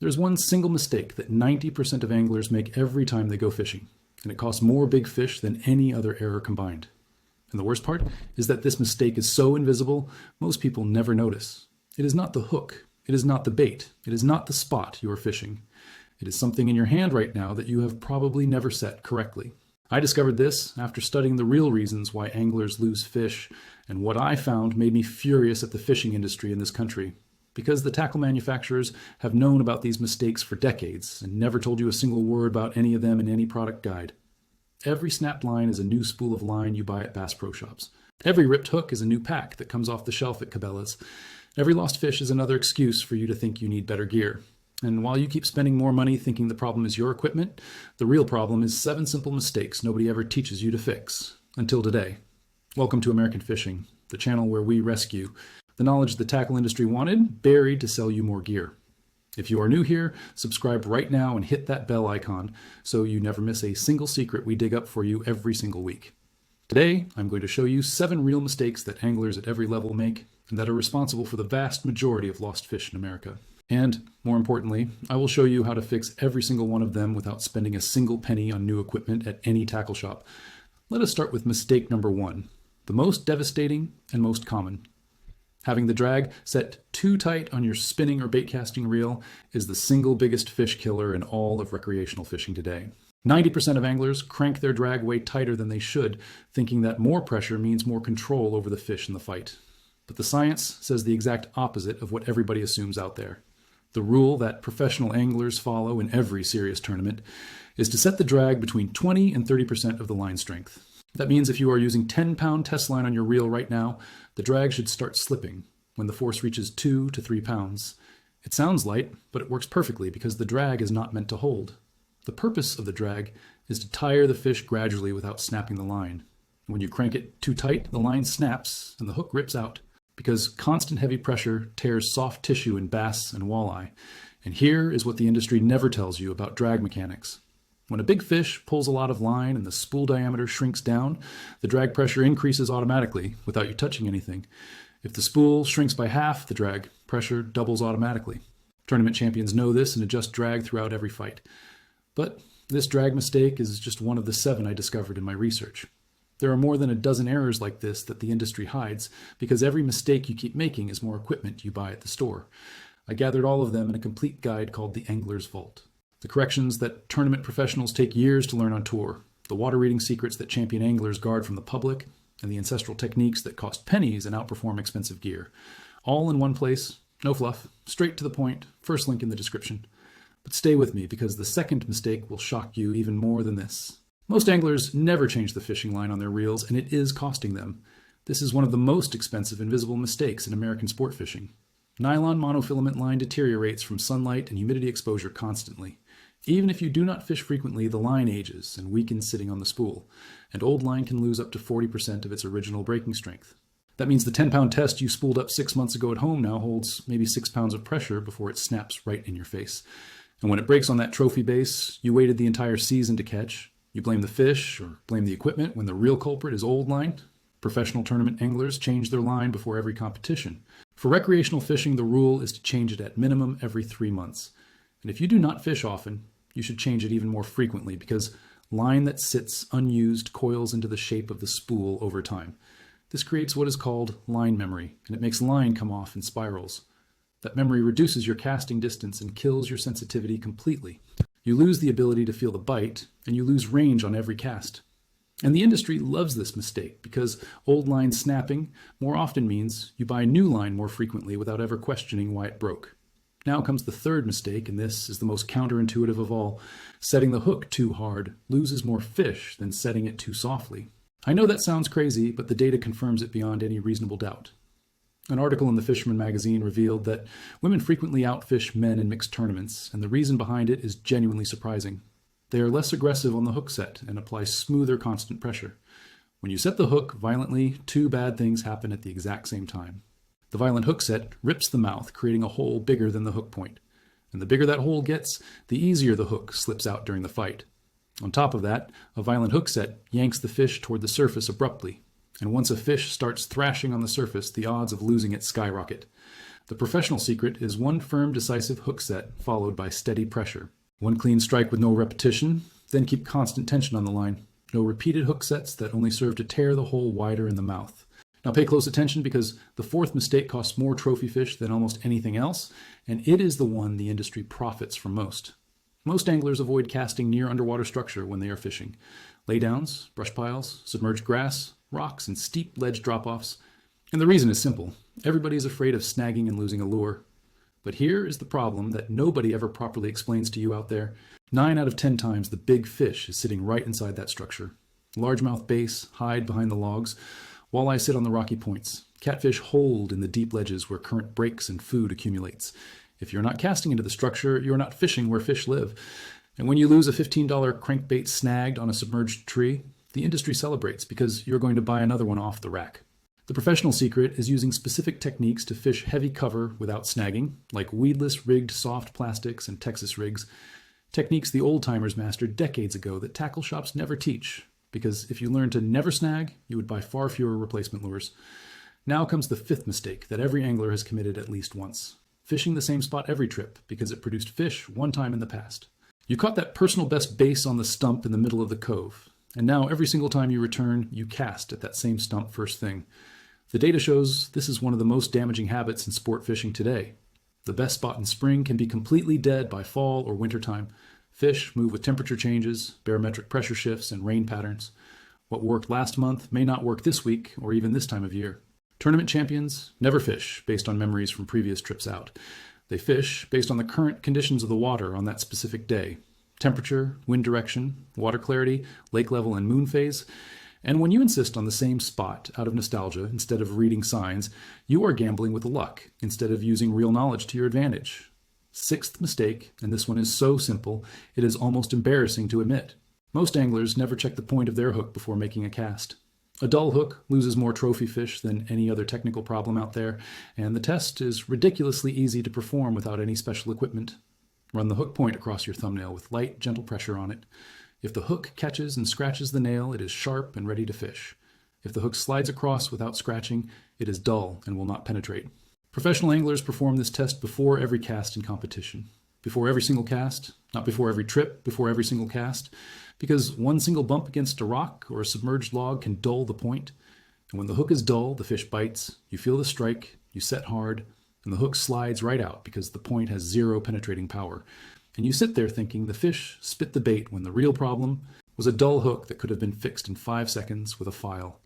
There's one single mistake that 90% of anglers make every time they go fishing, and it costs more big fish than any other error combined. And the worst part is that this mistake is so invisible, most people never notice. It is not the hook, it is not the bait, it is not the spot you are fishing. It is something in your hand right now that you have probably never set correctly. I discovered this after studying the real reasons why anglers lose fish, and what I found made me furious at the fishing industry in this country. Because the tackle manufacturers have known about these mistakes for decades and never told you a single word about any of them in any product guide. Every snapped line is a new spool of line you buy at Bass Pro Shops. Every ripped hook is a new pack that comes off the shelf at Cabela's. Every lost fish is another excuse for you to think you need better gear. And while you keep spending more money thinking the problem is your equipment, the real problem is 7 simple mistakes nobody ever teaches you to fix. Until today. Welcome to American Fishing, the channel where we rescue the knowledge the tackle industry wanted, buried to sell you more gear. If you are new here, subscribe right now and hit that bell icon so you never miss a single secret we dig up for you every single week. Today, I'm going to show you 7 real mistakes that anglers at every level make and that are responsible for the vast majority of lost fish in America. And, more importantly, I will show you how to fix every single one of them without spending a single penny on new equipment at any tackle shop. Let us start with mistake number 1, the most devastating and most common. Having the drag set too tight on your spinning or bait casting reel is the single biggest fish killer in all of recreational fishing today. 90% of anglers crank their drag way tighter than they should, thinking that more pressure means more control over the fish in the fight. But the science says the exact opposite of what everybody assumes out there. The rule that professional anglers follow in every serious tournament is to set the drag between 20 and 30% of the line strength. That means if you are using 10-pound test line on your reel right now, the drag should start slipping when the force reaches 2 to 3 pounds. It sounds light, but it works perfectly because the drag is not meant to hold. The purpose of the drag is to tire the fish gradually without snapping the line. When you crank it too tight, the line snaps and the hook rips out because constant heavy pressure tears soft tissue in bass and walleye. And here is what the industry never tells you about drag mechanics. When a big fish pulls a lot of line and the spool diameter shrinks down, the drag pressure increases automatically without you touching anything. If the spool shrinks by half, the drag pressure doubles automatically. Tournament champions know this and adjust drag throughout every fight. But this drag mistake is just one of the 7 I discovered in my research. There are more than a dozen errors like this that the industry hides because every mistake you keep making is more equipment you buy at the store. I gathered all of them in a complete guide called The Angler's Vault. The corrections that tournament professionals take years to learn on tour, the water reading secrets that champion anglers guard from the public, and the ancestral techniques that cost pennies and outperform expensive gear. All in one place, no fluff, straight to the point, first link in the description. But stay with me because the second mistake will shock you even more than this. Most anglers never change the fishing line on their reels, and it is costing them. This is one of the most expensive invisible mistakes in American sport fishing. Nylon monofilament line deteriorates from sunlight and humidity exposure constantly. Even if you do not fish frequently, the line ages and weakens sitting on the spool, and old line can lose up to 40% of its original breaking strength. That means the 10-pound test you spooled up 6 months ago at home now holds maybe 6 pounds of pressure before it snaps right in your face. And when it breaks on that trophy base you waited the entire season to catch, you blame the fish or blame the equipment when the real culprit is old line. Professional tournament anglers change their line before every competition. For recreational fishing, the rule is to change it at minimum every 3 months. And if you do not fish often, you should change it even more frequently because line that sits unused coils into the shape of the spool over time. This creates what is called line memory, and it makes line come off in spirals. That memory reduces your casting distance and kills your sensitivity completely. You lose the ability to feel the bite, and you lose range on every cast. And the industry loves this mistake because old line snapping more often means you buy new line more frequently without ever questioning why it broke. Now comes the third mistake, and this is the most counterintuitive of all. Setting the hook too hard loses more fish than setting it too softly. I know that sounds crazy, but the data confirms it beyond any reasonable doubt. An article in the Fisherman magazine revealed that women frequently outfish men in mixed tournaments, and the reason behind it is genuinely surprising. They are less aggressive on the hook set and apply smoother constant pressure. When you set the hook violently, 2 bad things happen at the exact same time. The violent hook set rips the mouth, creating a hole bigger than the hook point. And the bigger that hole gets, the easier the hook slips out during the fight. On top of that, a violent hook set yanks the fish toward the surface abruptly. And once a fish starts thrashing on the surface, the odds of losing it skyrocket. The professional secret is one firm, decisive hook set followed by steady pressure. One clean strike with no repetition, then keep constant tension on the line. No repeated hook sets that only serve to tear the hole wider in the mouth. Now pay close attention, because the fourth mistake costs more trophy fish than almost anything else, and it is the one the industry profits from most. Most anglers avoid casting near underwater structure when they are fishing. Laydowns, brush piles, submerged grass, rocks, and steep ledge drop-offs. And the reason is simple. Everybody is afraid of snagging and losing a lure. But here is the problem that nobody ever properly explains to you out there. 9 out of 10 times the big fish is sitting right inside that structure. Largemouth bass hide behind the logs. Walleye sit on the rocky points. Catfish hold in the deep ledges where current breaks and food accumulates. If you're not casting into the structure, you're not fishing where fish live. And when you lose a $15 crankbait snagged on a submerged tree, the industry celebrates because you're going to buy another one off the rack. The professional secret is using specific techniques to fish heavy cover without snagging, like weedless rigged soft plastics and Texas rigs. Techniques the old-timers mastered decades ago that tackle shops never teach, because if you learned to never snag, you would buy far fewer replacement lures. Now comes the fifth mistake that every angler has committed at least once: fishing the same spot every trip because it produced fish one time in the past. You caught that personal best bass on the stump in the middle of the cove, and now every single time you return, you cast at that same stump first thing. The data shows this is one of the most damaging habits in sport fishing today. The best spot in spring can be completely dead by fall or winter time. Fish move with temperature changes, barometric pressure shifts, and rain patterns. What worked last month may not work this week or even this time of year. Tournament champions never fish based on memories from previous trips out. They fish based on the current conditions of the water on that specific day. Temperature, wind direction, water clarity, lake level, and moon phase. And when you insist on the same spot out of nostalgia instead of reading signs, you are gambling with luck instead of using real knowledge to your advantage. Sixth mistake, and this one is so simple, it is almost embarrassing to admit. Most anglers never check the point of their hook before making a cast. A dull hook loses more trophy fish than any other technical problem out there, and the test is ridiculously easy to perform without any special equipment. Run the hook point across your thumbnail with light, gentle pressure on it. If the hook catches and scratches the nail, it is sharp and ready to fish. If the hook slides across without scratching, it is dull and will not penetrate. Professional anglers perform this test before every cast in competition. Before every single cast, not before every trip, before every single cast, because one single bump against a rock or a submerged log can dull the point. And when the hook is dull, the fish bites, you feel the strike, you set hard, and the hook slides right out because the point has zero penetrating power. And you sit there thinking the fish spit the bait when the real problem was a dull hook that could have been fixed in 5 seconds with a file.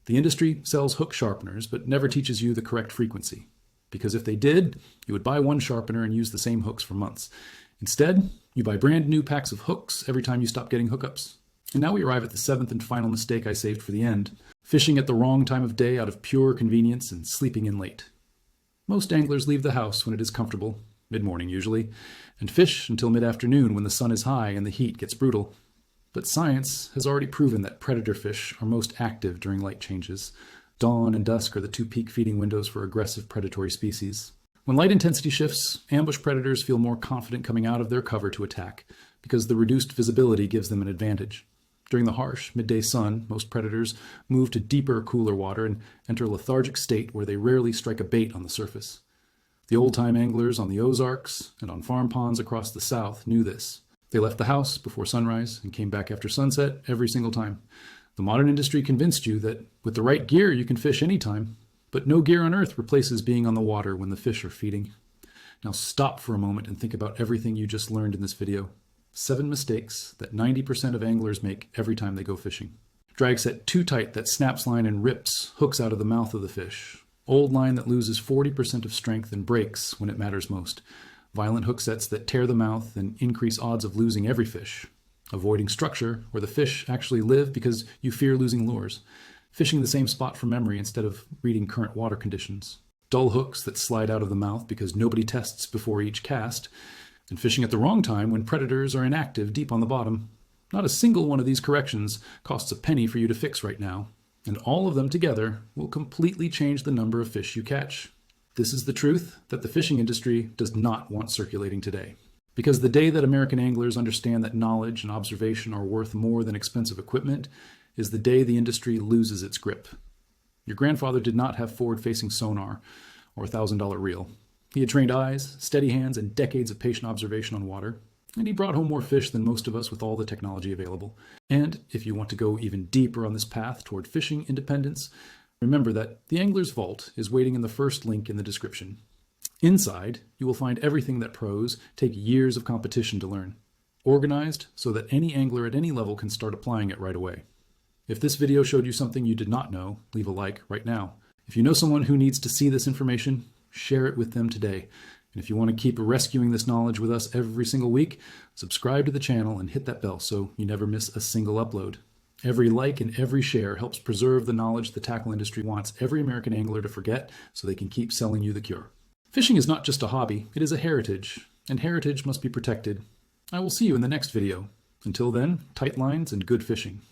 The industry sells hook sharpeners, but never teaches you the correct frequency. Because if they did, you would buy one sharpener and use the same hooks for months. Instead, you buy brand new packs of hooks every time you stop getting hookups. And now we arrive at the seventh and final mistake I saved for the end: fishing at the wrong time of day out of pure convenience and sleeping in late. Most anglers leave the house when it is comfortable, mid-morning usually, and fish until mid-afternoon when the sun is high and the heat gets brutal. But science has already proven that predator fish are most active during light changes. Dawn and dusk are the two peak feeding windows for aggressive predatory species. When light intensity shifts, ambush predators feel more confident coming out of their cover to attack, because the reduced visibility gives them an advantage. During the harsh, midday sun, most predators move to deeper, cooler water and enter a lethargic state where they rarely strike a bait on the surface. The old-time anglers on the Ozarks and on farm ponds across the South knew this. They left the house before sunrise and came back after sunset every single time. The modern industry convinced you that with the right gear you can fish anytime, but no gear on earth replaces being on the water when the fish are feeding. Now stop for a moment and think about everything you just learned in this video. 7 mistakes that 90% of anglers make every time they go fishing. Drag set too tight that snaps line and rips hooks out of the mouth of the fish. Old line that loses 40% of strength and breaks when it matters most. Violent hook sets that tear the mouth and increase odds of losing every fish. Avoiding structure where the fish actually live because you fear losing lures. Fishing the same spot from memory instead of reading current water conditions. Dull hooks that slide out of the mouth because nobody tests before each cast. And fishing at the wrong time when predators are inactive deep on the bottom. Not a single one of these corrections costs a penny for you to fix right now, and all of them together will completely change the number of fish you catch. This is the truth that the fishing industry does not want circulating today. Because the day that American anglers understand that knowledge and observation are worth more than expensive equipment is the day the industry loses its grip. Your grandfather did not have forward-facing sonar or $1,000 reel. He had trained eyes, steady hands, and decades of patient observation on water, and he brought home more fish than most of us with all the technology available. And if you want to go even deeper on this path toward fishing independence, remember that the Angler's Vault is waiting in the first link in the description. Inside, you will find everything that pros take years of competition to learn, organized so that any angler at any level can start applying it right away. If this video showed you something you did not know, leave a like right now. If you know someone who needs to see this information, share it with them today. And if you want to keep rescuing this knowledge with us every single week, subscribe to the channel and hit that bell so you never miss a single upload. Every like and every share helps preserve the knowledge the tackle industry wants every American angler to forget so they can keep selling you the cure. Fishing is not just a hobby, it is a heritage, and heritage must be protected. I will see you in the next video. Until then, tight lines and good fishing.